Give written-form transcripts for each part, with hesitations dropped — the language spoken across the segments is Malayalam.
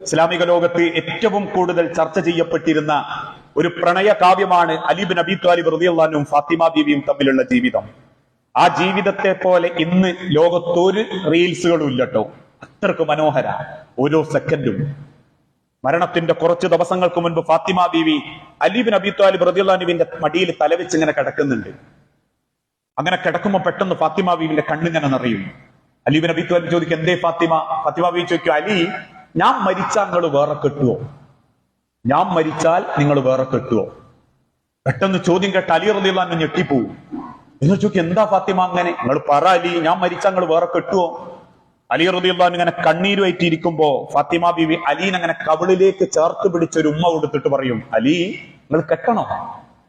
ഇസ്ലാമിക ലോകത്ത് ഏറ്റവും കൂടുതൽ ചർച്ച ചെയ്യപ്പെട്ടിരുന്ന ഒരു പ്രണയ കാവ്യമാണ് അലി ബിൻ അബി ത്വാലിബ് റളിയല്ലാഹു അൻഹും ഫാത്തിമ ബീവിയും തമ്മിലുള്ള ജീവിതം. ആ ജീവിതത്തെ പോലെ ഇന്ന് ലോകത്തൊരു റീൽസുകളും ഇല്ലട്ടോ. അത്രക്ക് മനോഹര. ഓരോ സെക്കൻഡും. മരണത്തിന്റെ കുറച്ച് ദിവസങ്ങൾക്ക് മുൻപ് ഫാത്തിമ ബീവി അലി ബിൻ അബി ത്വാലിബ് റളിയല്ലാഹു അൻഹുവിന്റെ മടിയിൽ തലവെച്ച് ഇങ്ങനെ കിടക്കുന്നുണ്ട്. അങ്ങനെ കിടക്കുമ്പോൾ പെട്ടെന്ന് ഫാത്തിമ ബീവിന്റെ കണ്ണിങ്ങനെ നിറയും. അലി ബിൻ അബി ത്വാലിബ് ചോദിക്കും, എന്തേ ഫാത്തിമ? ഫാത്തിമ ബീവി ചോദിക്കും, അലി, ഞാൻ മരിച്ചാൽ നിങ്ങൾ വേറെ കെട്ടുവോ? ഞാൻ മരിച്ചാൽ നിങ്ങൾ വേറെ കെട്ടുവോ? പെട്ടെന്ന് ചോദ്യം കേട്ട അലി റളിയല്ലാഹു അൻഹു ഞെട്ടിപ്പോവും. എന്ന് ചോദിക്കും, എന്താ ഫാത്തിമ അങ്ങനെ? നിങ്ങൾ പറ അലി, ഞാൻ മരിച്ചാൽ നിങ്ങൾ വേറെ കെട്ടുവോ? അലി റളിയല്ലാഹു അൻഹു ഇങ്ങനെ കണ്ണീരുമായിട്ടിരിക്കുമ്പോ ഫാത്തിമ ബീവി അലീനെ അങ്ങനെ കവിളിലേക്ക് ചേർത്ത് പിടിച്ചൊരു ഉമ്മ കൊടുത്തിട്ട് പറയും, അലി, നിങ്ങൾ കെട്ടണം,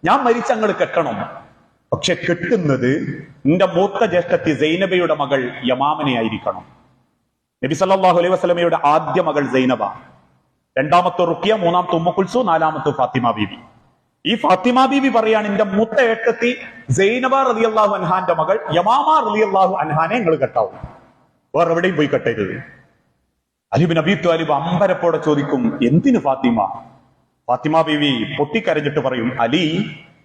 ഞാൻ മരിച്ചാൽ നിങ്ങൾ കെട്ടണം. പക്ഷെ കെട്ടുന്നത് നിന്റെ മൂത്ത ജ്യേഷ്ഠത്തി സൈനബയുടെ മകൾ യമാമനെ ആയിരിക്കണം. നബി സല്ലല്ലാഹു അലൈഹി വസല്ലമയുടെ ആദ്യ മകൾ സൈനബ, രണ്ടാമത്തെ റുഖിയ, മൂന്നാമത്തെ ഉമ്മു കുൽസൂം, നാലാമത്തെ ഫാത്തിമ ബീവി. ഈ ഫാത്തിമ ബീവി പറയാണ്, എന്റെ മൂത്ത ഏട്ടത്തി സൈനബ റളിയല്ലാഹു അൻഹാന്റെ മകൾ യമാമ റളിയല്ലാഹു അൻഹാനെ നിങ്ങൾ കെട്ടാവും, വേറെ എവിടെയും പോയി കെട്ടരുത്. അലി ബിൻ അബി ത്വാലിബ് അമ്പരപ്പോടെ ചോദിക്കും, എന്തിന് ഫാത്തിമ? ഫാത്തിമ ബീവി പൊട്ടിക്കരഞ്ഞിട്ട് പറയും, അലി,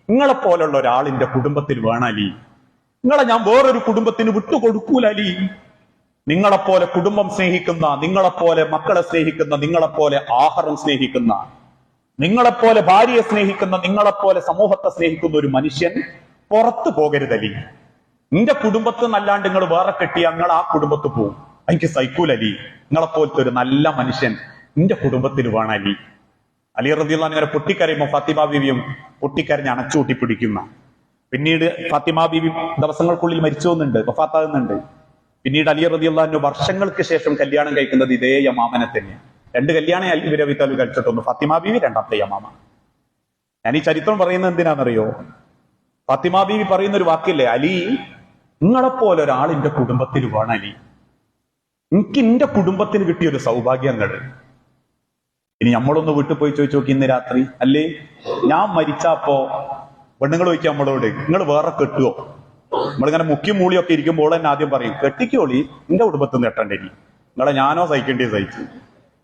നിങ്ങളെപ്പോലുള്ള ഒരാളിന്റെ കുടുംബത്തിൽ വേണം അലി. നിങ്ങളെ ഞാൻ വേറൊരു കുടുംബത്തിന് വിട്ടുകൊടുക്കൂല അലി. നിങ്ങളെപ്പോലെ കുടുംബം സ്നേഹിക്കുന്ന, നിങ്ങളെപ്പോലെ മക്കളെ സ്നേഹിക്കുന്ന, നിങ്ങളെപ്പോലെ ആഹാരം സ്നേഹിക്കുന്ന, നിങ്ങളെപ്പോലെ ഭാര്യയെ സ്നേഹിക്കുന്ന, നിങ്ങളെപ്പോലെ സമൂഹത്തെ സ്നേഹിക്കുന്ന ഒരു മനുഷ്യൻ പുറത്തു പോകരുതലി. നിന്റെ കുടുംബത്തിൽ നിന്നല്ലാണ്ട് നിങ്ങൾ വേറെ കെട്ടിയ നിങ്ങൾ ആ കുടുംബത്ത് പോവും. എനിക്ക് സൈക്കൂലലി. നിങ്ങളെപ്പോലത്തെ ഒരു നല്ല മനുഷ്യൻ നിന്റെ കുടുംബത്തിൽ വേണം അലി. അലി റളിയല്ലാഹു അൻഹു ഇങ്ങനെ പൊട്ടിക്കരയുമ്പോൾ ഫാത്തിമ ബീവിയും പൊട്ടിക്കരഞ്ഞ് അണച്ചുകൂട്ടി പിടിക്കുന്ന. പിന്നീട് ഫാത്തിമ ബീവി ദിവസങ്ങൾക്കുള്ളിൽ മരിച്ചു പോകുന്നുണ്ട്, വഫാത്താകുന്നുണ്ട്. പിന്നീട് അലി റളിയല്ലാഹു അൻഹു വർഷങ്ങൾക്ക് ശേഷം കല്യാണം കഴിക്കുന്നത് ഇതേ യമാമനെ തന്നെയാണ്. രണ്ട് കല്യാണം അലി ബിൻ അബി ത്വാലിബ് കഴിച്ചിട്ടൊന്ന്, ഫാത്തിമ ബീവി, രണ്ടാമത്തെ യമാമ. ഞാൻ ഈ ചരിത്രം പറയുന്നത് എന്തിനാണെന്നറിയോ? ഫാത്തിമ ബീവി പറയുന്ന ഒരു വാക്കില്ലേ, അലി, നിങ്ങളെപ്പോലെ ഒരാളിന്റെ കുടുംബത്തിൽ വേണം അലി. എനിക്ക് എന്റെ കുടുംബത്തിന് കിട്ടിയൊരു സൗഭാഗ്യങ്ങൾ. ഇനി നമ്മളൊന്ന് വീട്ടിൽ പോയി ചോദിച്ചു നോക്കി, ഇന്ന് രാത്രി അല്ലേ ഞാൻ മരിച്ചപ്പോ പെണ്ണുങ്ങൾ ചോദിക്കാം നമ്മളോട്, നിങ്ങൾ വേറെ കെട്ടുവോ? നമ്മളിങ്ങനെ മുക്കി മൂളിയൊക്കെ ഇരിക്കുമ്പോൾ തന്നെ ആദ്യം പറയും, കെട്ടിക്കോളി, എന്റെ കുടുംബത്തിൽ നിന്ന് കെട്ടണ്ടേ, നിങ്ങളെ ഞാനോ സഹിക്കേണ്ടത് സഹിച്ചു.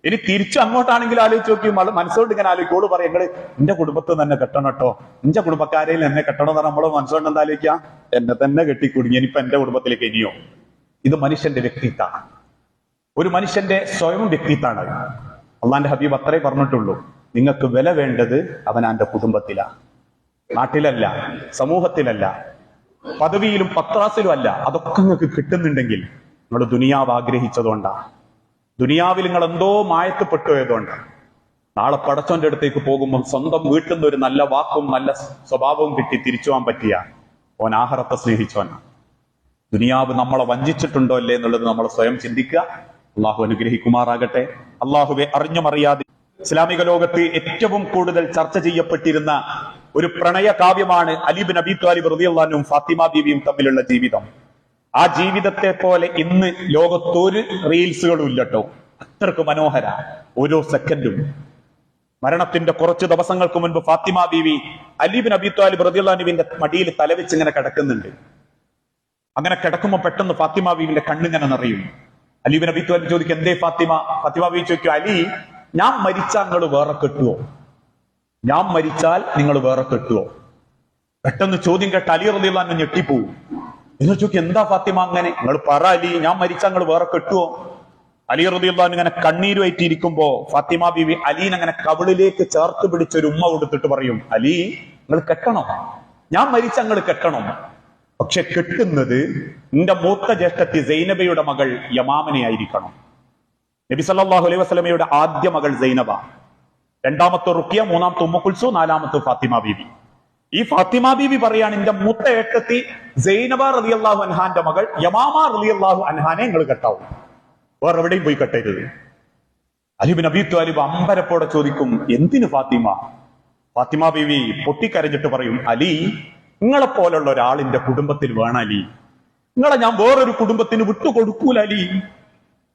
ഇനി തിരിച്ചു അങ്ങോട്ടാണെങ്കിൽ ആലോചിച്ച് നോക്കി, മനസ്സുകൊണ്ട് ഇങ്ങനെ ആലോചിക്കോളൂ പറയും, നിങ്ങൾ എന്റെ കുടുംബത്തിൽ തന്നെ കെട്ടണം കേട്ടോ, എന്റെ കുടുംബക്കാരെയിൽ എന്നെ കെട്ടണം എന്ന് പറഞ്ഞാൽ നമ്മള് മനസ്സുകൊണ്ട് എന്താ ആലോചിക്കാം, എന്നെ തന്നെ കെട്ടിക്കുടുങ്ങി, ഇനിയിപ്പൊ എന്റെ കുടുംബത്തിലേക്ക് ഇനിയോ. ഇത് മനുഷ്യന്റെ വ്യക്തിത്വമാണ്. ഒരു മനുഷ്യന്റെ സ്വയം വ്യക്തിത്വമാണ്. അള്ളാന്റെ ഹബീബ് അത്രേ പറഞ്ഞിട്ടുള്ളൂ, നിങ്ങൾക്ക് വില വേണ്ടത് അവനാന്റെ കുടുംബത്തിലാ, നാട്ടിലല്ല, സമൂഹത്തിലല്ല, പദവിയിലും പത്രാസിലും അല്ല. അതൊക്കെ നിങ്ങൾക്ക് കിട്ടുന്നുണ്ടെങ്കിൽ നിങ്ങൾ ദുനിയാവ് ആഗ്രഹിച്ചതുകൊണ്ടാ. ദുനിയാവിൽ നിങ്ങൾ എന്തോ മായത്തപ്പെട്ടു പോയതുകൊണ്ട് നാളെ പടച്ചോന്റെ അടുത്തേക്ക് പോകുമ്പോൾ സ്വന്തം വീട്ടിൽ നിന്ന് ഒരു നല്ല വാക്കും നല്ല സ്വഭാവവും കിട്ടി തിരിച്ചു പോകാൻ പറ്റിയ ഓൻ ആഹാരത്തെ സ്നേഹിച്ചോനാ. ദുനിയാവ് നമ്മളെ വഞ്ചിച്ചിട്ടുണ്ടോ അല്ലേ എന്നുള്ളത് നമ്മൾ സ്വയം ചിന്തിക്കുക. അള്ളാഹു അനുഗ്രഹിക്കുമാറാകട്ടെ. അള്ളാഹുവെ, അറിഞ്ഞുമറിയാതെ ഇസ്ലാമിക ലോകത്ത് ഏറ്റവും കൂടുതൽ ചർച്ച ചെയ്യപ്പെട്ടിരുന്ന ഒരു പ്രണയ കാവ്യമാണ് അലി ബിൻ അബി ത്വാലിബ് റളിയല്ലാഹു അൻഹും ഫാത്തിമ ബീവിയും തമ്മിലുള്ള ജീവിതം. ആ ജീവിതത്തെ പോലെ ഇന്ന് ലോകത്തൊരു റീൽസുകളും ഇല്ലട്ടോ. അത്രക്ക് മനോഹര. ഓരോ സെക്കൻഡും. മരണത്തിന്റെ കുറച്ച് ദിവസങ്ങൾക്ക് മുൻപ് ഫാത്തിമ ബീവി അലി ബിൻ അബി ത്വാലിബ് റളിയല്ലാഹു അൻഹുവിന്റെ മടിയിൽ തലവെച്ച് ഇങ്ങനെ കിടക്കുന്നുണ്ട്. അങ്ങനെ കിടക്കുമ്പോൾ പെട്ടെന്ന് ഫാത്തിമ ബീവിന്റെ കണ്ണിങ്ങനെ നിറയും. അലി ബിൻ അബി ത്വാലിബ് ചോദിക്കും, എന്തേ ഫാത്തിമ? ഫാത്തിമ ബീവി ചോദിക്കും, അലി, ഞാൻ മരിച്ചാൽ നിങ്ങൾ വേറെ കെട്ടുവോ? ഞാൻ മരിച്ചാൽ നിങ്ങൾ വേറെ കെട്ടുവോ? പെട്ടെന്ന് ചോദ്യം കേട്ട അലി റളിയല്ലാഹു അൻഹു ഞെട്ടിപ്പോവും. എന്ന് ചോദിക്കും, എന്താ ഫാത്തിമ അങ്ങനെ? നിങ്ങൾ പറ അലി, ഞാൻ മരിച്ചാൽ നിങ്ങൾ വേറെ കെട്ടുവോ? അലി റളിയല്ലാഹു അൻഹു ഇങ്ങനെ കണ്ണീരുമായിട്ടിരിക്കുമ്പോ ഫാത്തിമ ബീവി അലീനെ അങ്ങനെ കവിളിലേക്ക് ചേർത്ത് പിടിച്ചൊരു ഉമ്മ കൊടുത്തിട്ട് പറയും, അലി, നിങ്ങൾ കെട്ടണം, ഞാൻ മരിച്ചാൽ നിങ്ങൾ കെട്ടണം. പക്ഷെ കെട്ടുന്നത് നിന്റെ മൂത്ത ജ്യേഷ്ഠത്തി സൈനബയുടെ മകൾ യമാമനെ ആയിരിക്കണം. നബി സല്ലല്ലാഹു അലൈഹി വസല്ലമയുടെ ആദ്യ മകൾ സൈനബ, രണ്ടാമത്തെ റുഖിയ, മൂന്നാമത്തെ ഉമ്മു കുൽസൂം, നാലാമത്തെ ഫാത്തിമ ബീവി. ഈ ഫാത്തിമ ബീവി പറയാണ്, എന്റെ മൂത്ത ഏട്ടത്തി സൈനബ റളിയല്ലാഹു അൻഹാന്റെ മകൾ യമാമ റളിയല്ലാഹു അൻഹാനെ നിങ്ങൾ കെട്ടാവും, വേറെ എവിടെയും പോയി കെട്ടരുത്. അലി ബിൻ അബി ത്വാലിബ് അമ്പരപ്പോടെ ചോദിക്കും, എന്തിന് ഫാത്തിമ? ഫാത്തിമ ബീവി പൊട്ടിക്കരഞ്ഞിട്ട് പറയും, അലി, നിങ്ങളെപ്പോലുള്ള ഒരാളിന്റെ കുടുംബത്തിൽ വേണം അലി. നിങ്ങളെ ഞാൻ വേറൊരു കുടുംബത്തിന് വിട്ടുകൊടുക്കൂല അലി.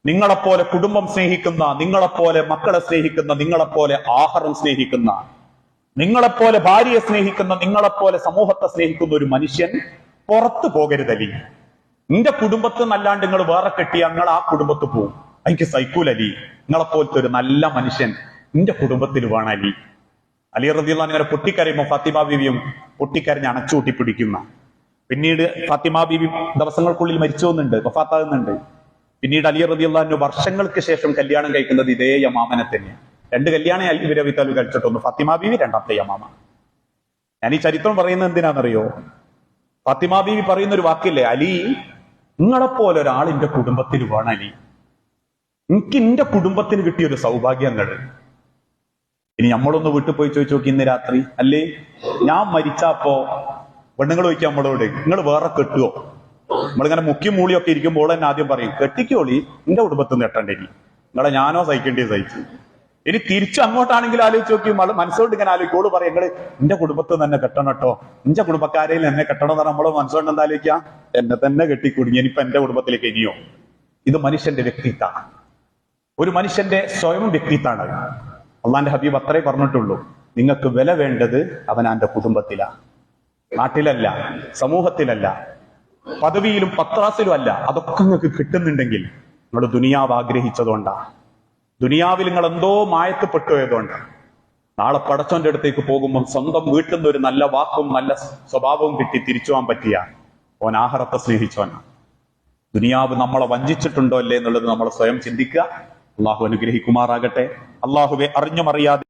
നിങ്ങളെപ്പോലെ കുടുംബം സ്നേഹിക്കുന്ന, നിങ്ങളെപ്പോലെ മക്കളെ സ്നേഹിക്കുന്ന, നിങ്ങളെപ്പോലെ ആഹാരം സ്നേഹിക്കുന്ന, നിങ്ങളെപ്പോലെ ഭാര്യയെ സ്നേഹിക്കുന്ന, നിങ്ങളെപ്പോലെ സമൂഹത്തെ സ്നേഹിക്കുന്ന ഒരു മനുഷ്യൻ പുറത്തു പോകരുതലി. നിന്റെ കുടുംബത്തിൽ നിന്നല്ലാണ്ട് നിങ്ങൾ വേറെ കെട്ടിയ നിങ്ങൾ ആ കുടുംബത്ത് പോവും. എനിക്ക് സൈക്കൂൽ അലി, നിങ്ങളെപ്പോലത്തെ ഒരു നല്ല മനുഷ്യൻ നിന്റെ കുടുംബത്തിൽ വേണം അലി. അലി റളിയല്ലാഹു അൻഹു ഇങ്ങനെ പൊട്ടിക്കരയുമ്പോൾ ഫാത്തിമ ബീവിയും പൊട്ടിക്കരഞ്ഞ് അണച്ചുകൂട്ടി പിടിക്കുന്ന. പിന്നീട് ഫാത്തിമ ബീവി ദിവസങ്ങൾക്കുള്ളിൽ മരിച്ചു പോകുന്നുണ്ട്, വഫാത്താകുന്നുണ്ട്. പിന്നീട് അലി റളിയല്ലാഹു അൻഹു വർഷങ്ങൾക്ക് ശേഷം കല്യാണം കഴിക്കുന്നത് ഇതേ യമാമനെ തന്നെ. 2 കല്യാണം അലി ഇബ്നു അബീ ത്വാലിബ് കഴിച്ചിട്ടൊന്ന് ഫാത്തിമ ബീവി, രണ്ടാമത്തെ യമാമ. ഞാൻ ഈ ചരിത്രം പറയുന്നത് എന്തിനാണെന്നറിയോ? ഫാത്തിമ ബീവി പറയുന്ന ഒരു വാക്കില്ലേ, അലി നിങ്ങളെപ്പോലെ ഒരാൾ എന്റെ കുടുംബത്തിൽ വേണം അലി. എനിക്ക് എന്റെ കുടുംബത്തിന് കിട്ടിയ ഒരു സൗഭാഗ്യങ്ങൾ. ഇനി നമ്മളൊന്ന് വീട്ടിൽ പോയി ചോദിച്ചു നോക്കി, ഇന്ന് രാത്രി അല്ലേ ഞാൻ മരിച്ചപ്പോ പെണ്ണുങ്ങൾ ചോദിക്കുക നമ്മളോട്, നിങ്ങൾ വേറെ കെട്ടുവോ? നമ്മളിങ്ങനെ മുക്കി മൂളിയൊക്കെ ഇരിക്കുമ്പോൾ തന്നെ ആദ്യം പറയും, കെട്ടിക്കോളി, എന്റെ കുടുംബത്തിൽ നിന്ന് കെട്ടണ്ടേ, നിങ്ങളെ ഞാനോ സഹിക്കേണ്ടി സഹിച്ചു. ഇനി തിരിച്ചു അങ്ങോട്ടാണെങ്കിൽ ആലോചിച്ച് നോക്കി, മനസ്സുകൊണ്ട് ഇങ്ങനെ ആലോചിക്കോളൂ പറയും, നിങ്ങൾ എന്റെ കുടുംബത്തിൽ തന്നെ കെട്ടണം കേട്ടോ, എന്റെ കുടുംബക്കാരെയും എന്നെ കെട്ടണം എന്ന് പറഞ്ഞാൽ നമ്മള് മനസ്സുകൊണ്ട് എന്താ ആലോചിക്കാം, എന്നെ തന്നെ കെട്ടിക്കൂടി, ഇനിയിപ്പൊ എന്റെ കുടുംബത്തിലേക്ക് ഇനിയോ. ഇത് മനുഷ്യന്റെ വ്യക്തിത്വമാണ്, ഒരു മനുഷ്യന്റെ സ്വയം വ്യക്തിത്വമാണ്. അള്ളാന്റെ ഹബീബ് അത്രേ പറഞ്ഞിട്ടുള്ളൂ, നിങ്ങൾക്ക് വില വേണ്ടത് അവനാന്റെ കുടുംബത്തിലാ, നാട്ടിലല്ല, സമൂഹത്തിലല്ല, പദവിയിലും പത്രാസിലും അല്ല. അതൊക്കെ നിങ്ങൾക്ക് കിട്ടുന്നുണ്ടെങ്കിൽ നിങ്ങൾ ദുനിയാവ് ആഗ്രഹിച്ചതുകൊണ്ടാണ്, ദുനിയാവിൽ നിങ്ങൾ എന്തോ മായത്തപ്പെട്ടു പോയതുകൊണ്ടാണ്. നാളെ പടച്ചോന്റെ അടുത്തേക്ക് പോകുമ്പോൾ സ്വന്തം വീട്ടിൽ നിന്ന് ഒരു നല്ല വാക്കും നല്ല സ്വഭാവവും കിട്ടി തിരിച്ചു പോകാൻ പറ്റിയ ഓൻ ആഖിറത്തെ സ്നേഹിച്ചോനാണ്. ദുനിയാവ് നമ്മളെ വഞ്ചിച്ചിട്ടുണ്ടോ അല്ലേ എന്നുള്ളത് നമ്മൾ സ്വയം ചിന്തിക്കുക. അള്ളാഹു അനുഗ്രഹിക്കുമാറാകട്ടെ. അള്ളാഹുവെ അറിഞ്ഞുമറിയാതെ